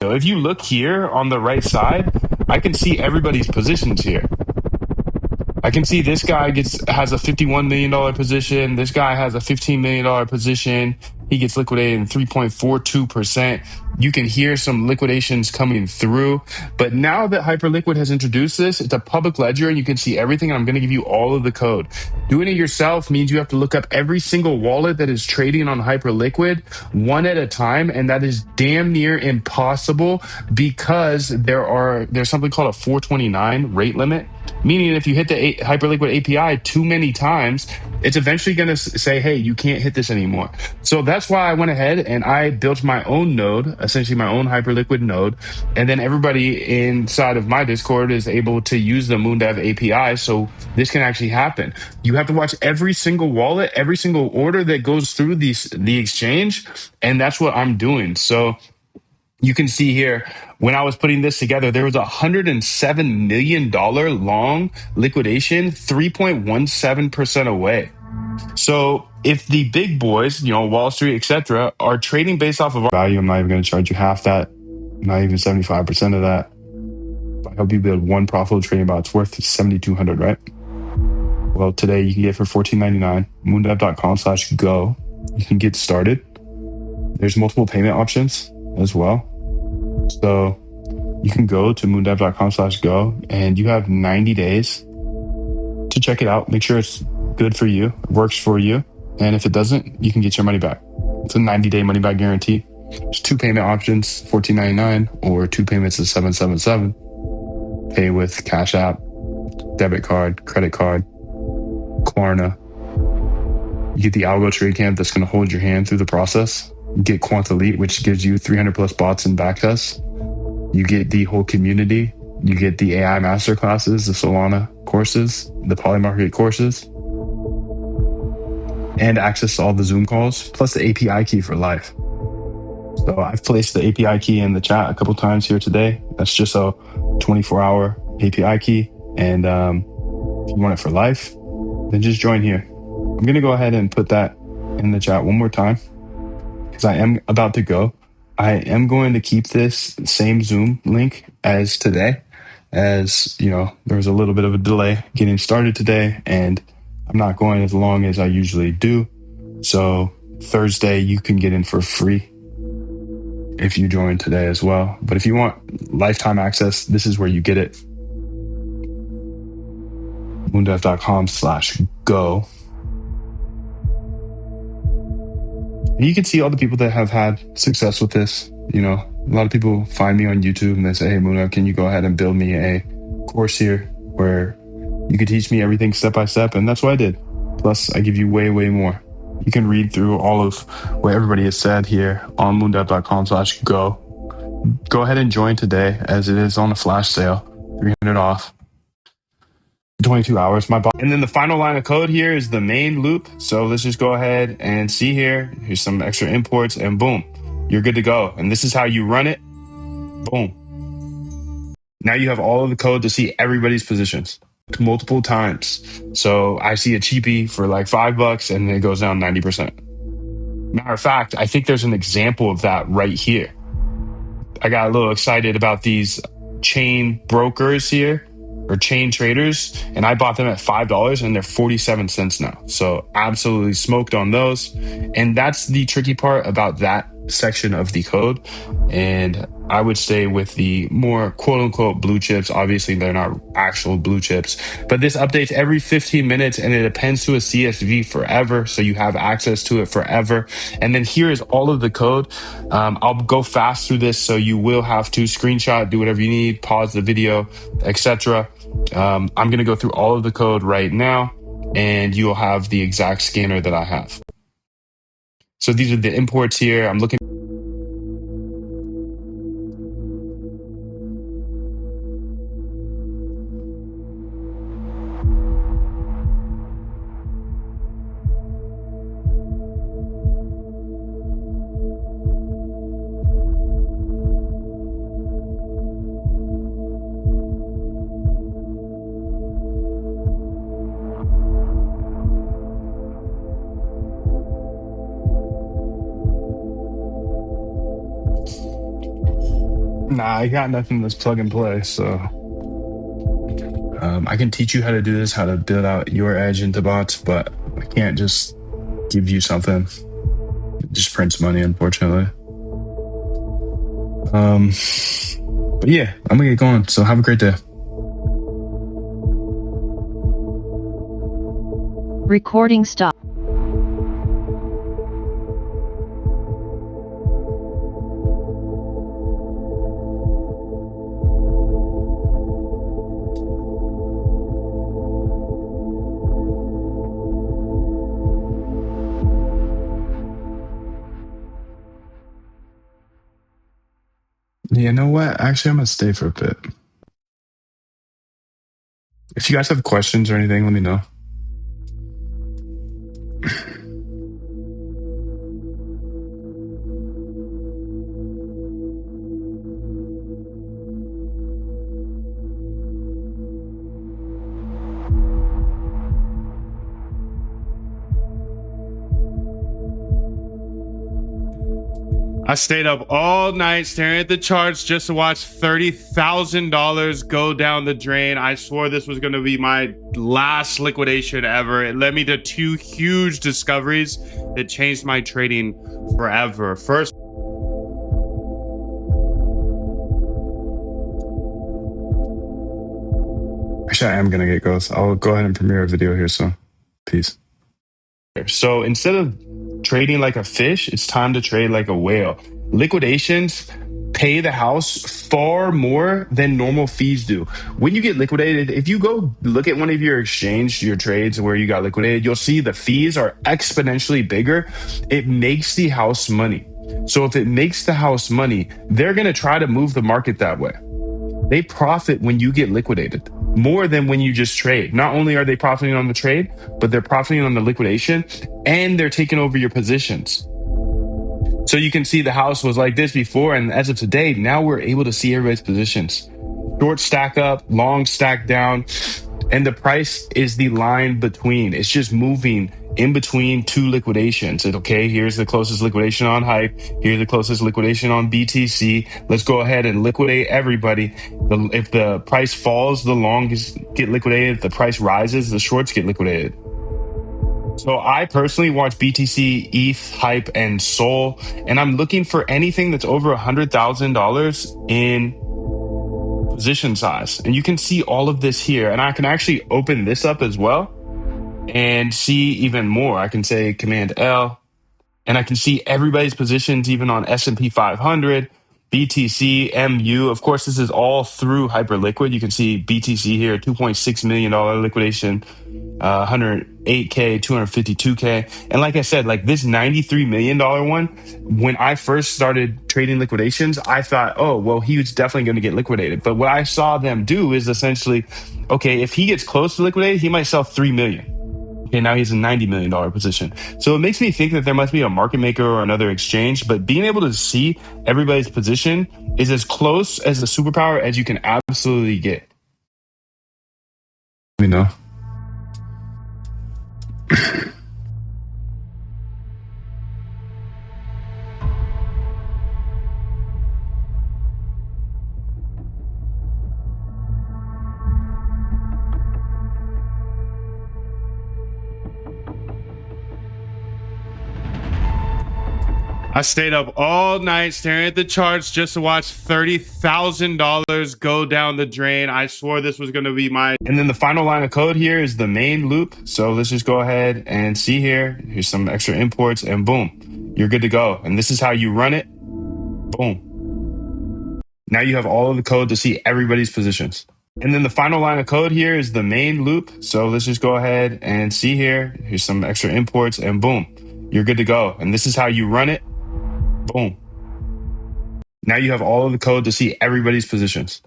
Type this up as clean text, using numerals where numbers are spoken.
So if you look here on the right side, I can see everybody's positions here. I can see this guy has a $51 million position. This guy has a $15 million position. He gets liquidated in 3.42%. You can hear some liquidations coming through. But now that Hyperliquid has introduced this, it's a public ledger and you can see everything. And I'm going to give you all of the code. Doing it yourself means you have to look up every single wallet that is trading on Hyperliquid one at a time. And that is damn near impossible because there's something called a 429 rate limit. Meaning if you hit the Hyperliquid API too many times, it's eventually going to say, hey, you can't hit this anymore. So that's why I went ahead and I built my own node, essentially my own Hyperliquid node. And then everybody inside of my Discord is able to use the Moondev API. So this can actually happen. You have to watch every single wallet, every single order that goes through the exchange. And that's what I'm doing. So you can see here, when I was putting this together, there was a $107 million long liquidation, 3.17% away. So if the big boys, Wall Street, etc., are trading based off of our value, I'm not even going to charge you half that, not even 75% of that. I help you build one profitable trading bot. It's worth $7,200, right? Well, today you can get for $14.99, moondev.com/go. You can get started. There's multiple payment options as well. So you can go to moondev.com/go and you have 90 days to check it out. Make sure it's good for you, it works for you. And if it doesn't, you can get your money back. It's a 90-day money back guarantee. There's two payment options, $14.99 or two payments of $777. Pay with Cash App, debit card, credit card, Klarna. You get the Algo Trade Camp that's going to hold your hand through the process. You get Quant Elite, which gives you 300 plus bots and backtests. You get the whole community. You get the AI masterclasses, the Solana courses, the Polymarket courses, and access to all the Zoom calls, plus the API key for life. So I've placed the API key in the chat a couple times here today. That's just a 24-hour API key. And if you want it for life, then just join here. I'm going to go ahead and put that in the chat one more time because I am about to go. I am going to keep this same Zoom link as today, as there was a little bit of a delay getting started today, and I'm not going as long as I usually do. So Thursday, you can get in for free if you join today as well. But if you want lifetime access, this is where you get it. moondev.com/go. And you can see all the people that have had success with this. A lot of people find me on YouTube and they say, hey, Moondev, can you go ahead and build me a course here where you could teach me everything step by step? And that's what I did. Plus, I give you way, way more. You can read through all of what everybody has said here on moondev.com/go. Go ahead and join today as it is on a flash sale, $300 off. 22 hours. And then the final line of code here is the main loop. So let's just go ahead and see here. Here's some extra imports and boom, you're good to go. And this is how you run it. Boom. Now you have all of the code to see everybody's positions multiple times. So I see a cheapie for like $5 and it goes down 90%. Matter of fact, I think there's an example of that right here. I got a little excited about these chain brokers here, or chain traders, and I bought them at $5 and they're 47 cents now. So absolutely smoked on those. And that's the tricky part about that section of the code. And I would say with the more quote unquote blue chips, obviously they're not actual blue chips, but this updates every 15 minutes and it appends to a CSV forever. So you have access to it forever. And then here is all of the code. I'll go fast through this. So you will have to screenshot, do whatever you need, pause the video, etc. I'm going to go through all of the code right now and you'll have the exact scanner that I have. So these are the imports here. I'm looking. Nah, I got nothing that's plug and play. So I can teach you how to do this, how to build out your edge into bots, but I can't just give you something. It just prints money, unfortunately. But yeah, I'm gonna get going. So have a great day. Recording stop. You know what? Actually, I'm gonna stay for a bit. If you guys have questions or anything, let me know. I stayed up all night staring at the charts just to watch $30,000 go down the drain. I swore this was going to be my last liquidation ever. It led me to two huge discoveries that changed my trading forever. First, actually, I am going to get ghosts. I'll go ahead and premiere a video here. So, peace. So instead of trading like a fish, it's time to trade like a whale. Liquidations pay the house far more than normal fees do. When you get liquidated, if you go look at one of your exchange, your trades where you got liquidated, you'll see the fees are exponentially bigger. It makes the house money. So if it makes the house money, they're going to try to move the market that way. They profit when you get liquidated more than when you just trade. Not only are they profiting on the trade, but they're profiting on the liquidation and they're taking over your positions. So you can see the house was like this before, and as of today, now we're able to see everybody's positions. Short stack up, long stack down, and the price is the line between. It's just moving in between two liquidations. Okay, here's the closest liquidation on Hype. Here's the closest liquidation on BTC. Let's go ahead and liquidate everybody. If the price falls, the longs get liquidated. If the price rises, the shorts get liquidated. So I personally watch BTC, ETH, Hype, and Sol, and I'm looking for anything that's over $100,000 in position size. And you can see all of this here. And I can actually open this up as well and see even more. I can say Command L, and I can see everybody's positions even on S&P 500, BTC, MU. Of course, this is all through Hyperliquid. You can see BTC here, $2.6 million liquidation, 108K, 252K. And like I said, like this $93 million one, when I first started trading liquidations, I thought, oh, well, he was definitely going to get liquidated. But what I saw them do is essentially, okay, if he gets close to liquidated, he might sell 3 million. Okay, now he's a $90 million position. So it makes me think that there must be a market maker or another exchange, but being able to see everybody's position is as close as a superpower as you can absolutely get. You know? I stayed up all night staring at the charts just to watch $30,000 go down the drain. I swore this was going to be my... And then the final line of code here is the main loop. So let's just go ahead and see here. Here's some extra imports and boom, you're good to go. And this is how you run it. Boom. Now you have all of the code to see everybody's positions. And then the final line of code here is the main loop. So let's just go ahead and see here. Here's some extra imports and boom, you're good to go. And this is how you run it. Boom. Now you have all of the code to see everybody's positions.